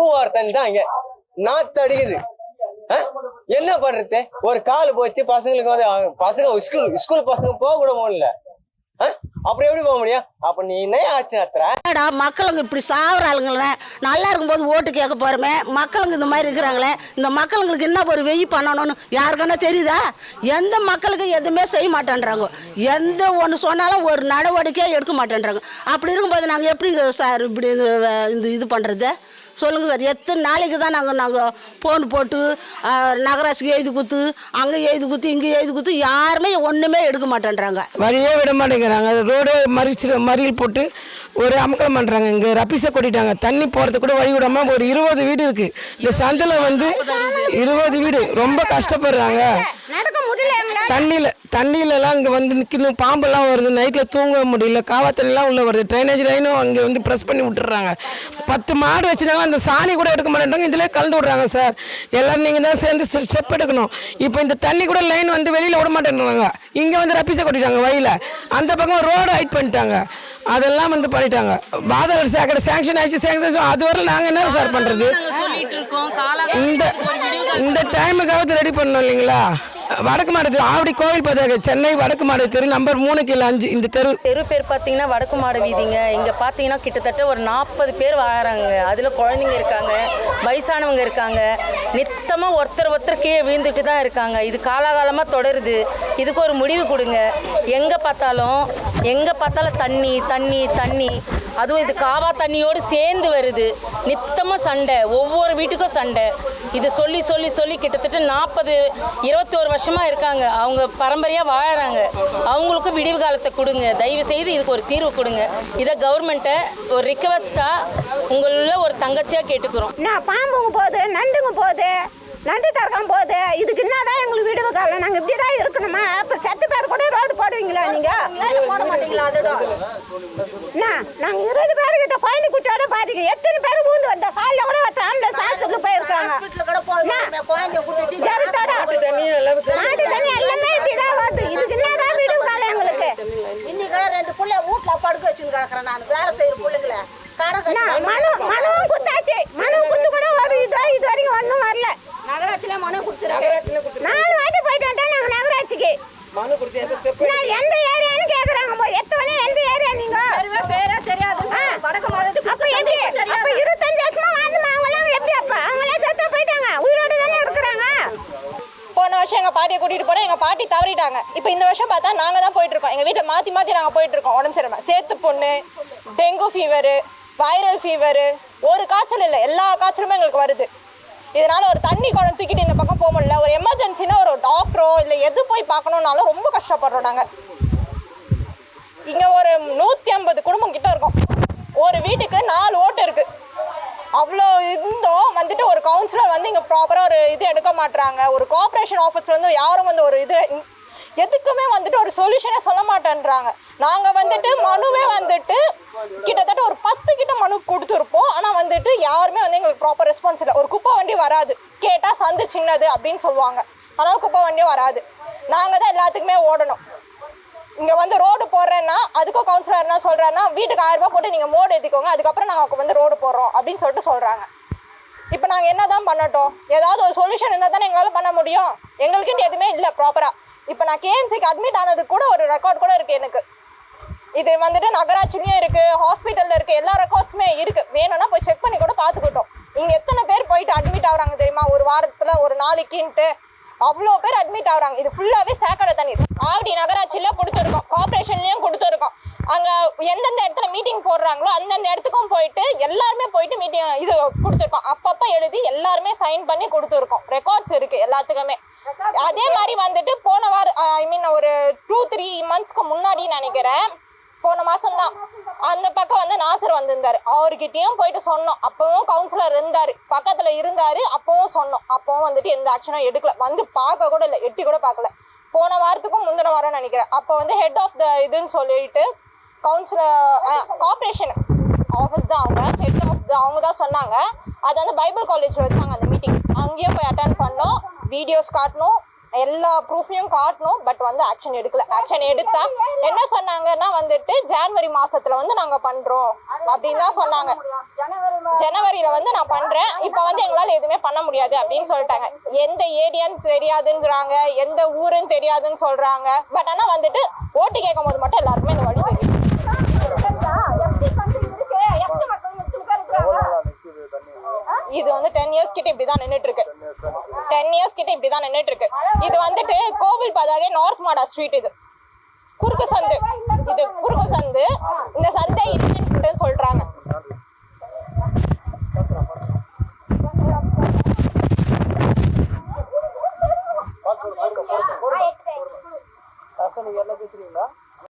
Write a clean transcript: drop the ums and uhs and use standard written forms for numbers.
கூவார் தண்ணி தான் இங்க நாத்து அடிக்குது. என்ன பண்றது? ஒரு கால் போச்சு பசங்களுக்கு வந்து பசங்க ஸ்கூல் பசங்க போக கூட முடியல. அப்புறம் எப்படி போக முடியும்? அப்ப நீ என்ன ஆச்சு நடத்துற? மக்களுங்க இப்படி சாவறாளுங்கள நல்லா இருக்கும்போது ஓட்டு கேட்க போறோமே, மக்களுங்க இந்த மாதிரி இருக்கிறாங்களே, இந்த மக்களுங்களுக்கு என்ன ஒரு வெயி பண்ணணும்னு யாருக்கான தெரியுதா? எந்த மக்களுக்கு எதுவுமே செய்ய மாட்டேன்றாங்க. எந்த ஒன்று சொன்னாலும் ஒரு நடவடிக்கையே எடுக்க மாட்டேன்றாங்க. அப்படி இருக்கும்போது நாங்கள் எப்படிங்க சார் இப்படி இந்த இது பண்ணுறது சொல்லுங்கள் சார். எத்தனை நாளைக்கு தான் நாங்கள் ஃபோன் போட்டு நகராட்சிக்கு எழுதி குத்து, அங்கே எழுதி குத்து, இங்கே எழுதி குத்து, யாருமே ஒன்றுமே எடுக்க மாட்டேன்றாங்க. வழியே விட மாட்டேங்கிறாங்க. ரோடு மறியல் போட்டு ஒரு அமக்கலம் பண்ணுறாங்க. இங்கே ரப்பீஸை கொட்டிட்டாங்க. தண்ணி போகிறதுக்கு கூட வழி விடாமல் ஒரு 20 வீடு இருக்குது. இந்த சந்தில் வந்து 20 வீடு ரொம்ப கஷ்டப்படுறாங்க. தண்ணியிலலாம் இங்கே வந்து நிற்கணும். பாம்பெல்லாம் வருது. நைட்டில் தூங்க முடியல. காவா தண்ணிலாம் உள்ளே வருது. ட்ரைனேஜ் லைனும் அங்கே வந்து ப்ரெஸ் பண்ணி விட்டுறாங்க. 10 மாடு வச்சுருந்தாங்க. அந்த சாணி கூட எடுக்க மாட்டேன்றாங்க. இதிலே கலந்து விட்றாங்க சார். எல்லோரும் நீங்கள் தான் சேர்ந்து ஸ்டெப் எடுக்கணும். இப்போ இந்த தண்ணி கூட லைன் வந்து வெளியில் விட மாட்டேன்றாங்க. இங்கே வந்து ரப்பீஸை கொட்டிட்டாங்க வழியில். அந்த பக்கம் ரோடு ஹைட் பண்ணிட்டாங்க. அதெல்லாம் வந்து பண்ணிட்டாங்க. பாதாள சாக்கடை சேங்ஷன் ஆயிடுச்சு. அதுவரை நாங்கள் என்ன சார் பண்ணுறது? இந்த டைமுக்காவது ரெடி பண்ணணும் இல்லைங்களா? வடக்கு மாடு ஆவடி கோவில் பார்த்தாங்க. சென்னை வடக்கு மாடு தெரு நம்பர் 3 கீழே 5 இந்த தெரு பேர் பார்த்தீங்கன்னா வடக்கு மாடு வீதிங்க. இங்கே பார்த்தீங்கன்னா கிட்டத்தட்ட ஒரு 40 பேர் வாழறாங்க. அதில் குழந்தைங்க இருக்காங்க, வயசானவங்க இருக்காங்க. நித்தமாக ஒருத்தர் கீழே வீழ்ந்துட்டு தான் இருக்காங்க. இது காலாகாலமாக தொடருது. இதுக்கு ஒரு முடிவு கொடுங்க. எங்கே பார்த்தாலும் தண்ணி தண்ணி தண்ணி. அதுவும் இது காவா தண்ணியோடு சேர்ந்து வருது. நித்தமாக சண்டை, ஒவ்வொரு வீட்டுக்கும் சண்டை. இது சொல்லி சொல்லி சொல்லி கிட்டத்தட்ட 21 வருஷமாக இருக்காங்க. அவங்க பரம்பரையாக வாழறாங்க. அவங்களுக்கு விடிவு காலத்தை கொடுங்க. தயவு செய்து இதுக்கு ஒரு தீர்வு கொடுங்க. இதை கவர்மெண்ட்டை ஒரு ரிக்வெஸ்ட்டாக உங்களுள்ள ஒரு தங்கச்சியாக கேட்டுக்கிறோம். நான் பாம்புங்க போகுது, நண்டுங்க போகுது, நண்டு தரக்கம் போகுது. இதுக்கு என்னதான் எங்களுக்கு விடுவு காலம்? நாங்கள் இப்படி தான் இருக்கணுமா? இப்போ 10 பேர் கூட ரோடு போடுவீங்களா? நீங்கள் போட மாட்டீங்களா? அதோட நாங்கள் 20 பேர்கிட்ட குழந்தை குட்டியோட பாருங்க. எத்தனை பேர் ஊந்து வந்த காலில் கூட ஆம்புலன்ஸ் ஹாஸ்பிட்டலுக்கு போயிருக்காங்க. மாட்டு தண்ணி எல்லாமே இப்படிதான் வருது. இதுக்கு என்னதான் விடுவு காலம் எங்களுக்கு? இன்னைக்கு 2 பிள்ளை வீட்டில் படுக்க வச்சுன்னு கிடக்குறேன். நான் வேலை செய்கிற பிள்ளைங்கள மனுவும் குத்தாச்சு. மனு குத்து கூட ஒரு இது வரைக்கும் ஒன்றும் வரல. நகராட்சியில மனு கொடுத்துருக்காங்க. 4 வாட்டி போயிட்டு வந்தோம் நாங்கள் நகராட்சிக்கு. எந்த ஏரியான்னு கேட்குறாங்க. எத்தனை எந்த ஏரியா நீங்க? பேரே தெரியாது. அப்போ எப்படி? அப்போ 25 வருஷமா வாழ்ந்துமா அவங்களாம் எப்படி? அப்போ அவங்களே செத்தா போயிட்டாங்க. உயிரோடு தானே இருக்கிறாங்க. போன வருஷம் எங்கள் பாட்டியை கூட்டிகிட்டு போனால் எங்கள் பாட்டி தவறிட்டாங்க. இப்போ இந்த வருஷம் பார்த்தா நாங்கள் தான் போயிட்டுருக்கோம். எங்கள் வீட்டில் மாற்றி நாங்கள் போயிட்டுருக்கோம். உடம்பு சரியில்லை, சேத்து பொண்ணு, டெங்கு ஃபீவரு, வைரல் ஃபீவரு, ஒரு காய்ச்சல் இல்லை, எல்லா காய்ச்சலுமே எங்களுக்கு வருது. இதனால ஒரு தண்ணி குடம் தூக்கிட்டு இந்த பக்கம் போக முடியல. ஒரு எமர்ஜென்சினா ஒரு டாக்டரோ இல்லை எது போய் பார்க்கணுன்னாலும் ரொம்ப கஷ்டப்படுறோம் நாங்கள். இங்கே ஒரு 150 குடும்பம் கிட்ட இருக்கும். ஒரு வீட்டுக்கு 4 ஓட்டு இருக்கு. அவ்வளோ இருந்தும் வந்துட்டு ஒரு கவுன்சிலர் வந்து இங்கே ப்ராப்பராக ஒரு இது எடுக்க மாட்டுறாங்க. ஒரு கோஆப்ரேஷன் ஆஃபீஸர் வந்து யாரும் வந்து ஒரு இது எதுக்குமே வந்துட்டு ஒரு சொல்யூஷனே சொல்ல மாட்டேன்றாங்க. நாங்கள் வந்துட்டு மனுவே வந்துட்டு கிட்டத்தட்ட ஒரு 10 கிட்ட மனு கொடுத்துருப்போம். ஆனால் வந்துட்டு யாருமே வந்து எங்களுக்கு ப்ராப்பர் ரெஸ்பான்ஸ் இல்லை. ஒரு குப்பை வண்டி வராது. கேட்டால் சந்து சின்னது அப்படின்னு சொல்லுவாங்க. அதனால குப்பை வண்டியும் வராது. நாங்கள் தான் எல்லாத்துக்குமே ஓடணும். இங்கே வந்து ரோடு போடுறேன்னா அதுக்கும் கவுன்சிலர் என்ன சொல்கிறேன்னா, வீட்டுக்கு 1000 ரூபாய் போட்டு நீங்கள் மோடு ஏற்றிக்கோங்க, அதுக்கப்புறம் நாங்கள் வந்து ரோடு போடுறோம் அப்படின்னு சொல்லிட்டு சொல்கிறாங்க. இப்போ நாங்கள் என்ன தான் பண்ணட்டும்? ஏதாவது ஒரு சொல்யூஷன் இருந்தால் தானே எங்களால் பண்ண முடியும். எங்கள்கிட்ட எதுவுமே இல்லை ப்ராப்பராக. இப்போ நான் கேஎம்சிக்கு அட்மிட் ஆனதுக்கு கூட ஒரு ரெக்கார்ட் கூட இருக்குது எனக்கு. இது வந்துட்டு நகராட்சிலையும் இருக்குது, ஹாஸ்பிட்டலில் இருக்குது, எல்லா ரெக்கார்ட்ஸுமே இருக்குது. வேணும்னா போய் செக் பண்ணி கூட பார்த்துக்கிட்டோம். இங்கே எத்தனை பேர் போயிட்டு அட்மிட் ஆகுறாங்க தெரியுமா? ஒரு வாரத்தில் ஒரு நாளைக்குன்ட்டு அவ்வளோ பேர் அட்மிட் ஆகுறாங்க. இது ஃபுல்லாகவே சாக்கடை தண்ணி. ஆவடி நகராட்சியில் கொடுத்துருக்கோம், கார்பரேஷன்லேயும் கொடுத்துருக்கோம். அங்கே எந்தெந்த இடத்துல மீட்டிங் போடுறாங்களோ அந்தந்த இடத்துக்கும் போயிட்டு எல்லாருமே போயிட்டு மீட்டிங் இது கொடுத்துருக்கோம். அப்பப்போ எழுதி எல்லாருமே சைன் பண்ணி கொடுத்துருக்கோம். ரெக்கார்ட்ஸ் இருக்குது எல்லாத்துக்குமே. அதே மாதிரி வந்துட்டு போன வாரம் ஒரு 2-3 மந்த்ஸ்க்கு முன்னாடி நினைக்கிறேன், போன மாதம் தான் அந்த பக்கம் வந்து நாசர் வந்திருந்தாரு. அவர்கிட்டயும் போயிட்டு சொன்னோம். அப்பவும் கவுன்சிலர் இருந்தாரு, பக்கத்துல இருந்தாரு. அப்பவும் சொன்னோம். அப்பவும் வந்துட்டு எந்த ஆக்ஷனும் எடுக்கல. வந்து பார்க்க கூட இல்லை, எட்டி கூட பார்க்கல. போன வாரத்துக்கும் முந்தின வாரம் நினைக்கிறேன். அப்போ வந்து ஹெட் ஆஃப் த இதுன்னு சொல்லிட்டு கவுன்சிலர் கார்பரேஷன் ஆஃபீஸ் தான் அவங்க ஹெட் ஆஃப் அவங்க தான் சொன்னாங்க. அது வந்து பைபிள் காலேஜில் வச்சாங்க அந்த மீட்டிங். அங்கேயும் போய் அட்டென்ட் பண்ணோம், வீடியோஸ் காட்டணும், எல்லா ப்ரூஃபையும் காட்டணும். பட் வந்து ஆக்ஷன் எடுக்கல. ஆக்ஷன் எடுத்தா என்ன சொன்னாங்கன்னா வந்துட்டு ஜனவரி மாசத்துல வந்து நாங்க பண்றோம் அப்படின்னு தான் சொன்னாங்க. ஜனவரியில வந்து நான் பண்றேன், இப்ப வந்து எங்களால எதுவுமே பண்ண முடியாது அப்படின்னு சொல்லிட்டாங்க. எந்த ஏரியான்னு தெரியாதுங்கிறாங்க, எந்த ஊருன்னு தெரியாதுன்னு சொல்றாங்க. பட் ஆனா வந்துட்டு ஓட்டு கேட்கும் போது மட்டும் எல்லாருக்குமே இந்த வழி தெரியும். இது வந்து 10 இயர்ஸ் கிட்ட இப்படிதான் நின்னுட்டு இருக்கு. 10 இயர்ஸ் கிட்ட இப்படிதான் நின்னுட்டு இருக்கு. இது வந்துட்டு கோவில் பதாகே நார்த் மாடா ஸ்ட்ரீட். இது குறுக்கு சந்து. இது குறுக்கு சந்து. இந்த சந்தை இல்லைன்னு சொல்றாங்க.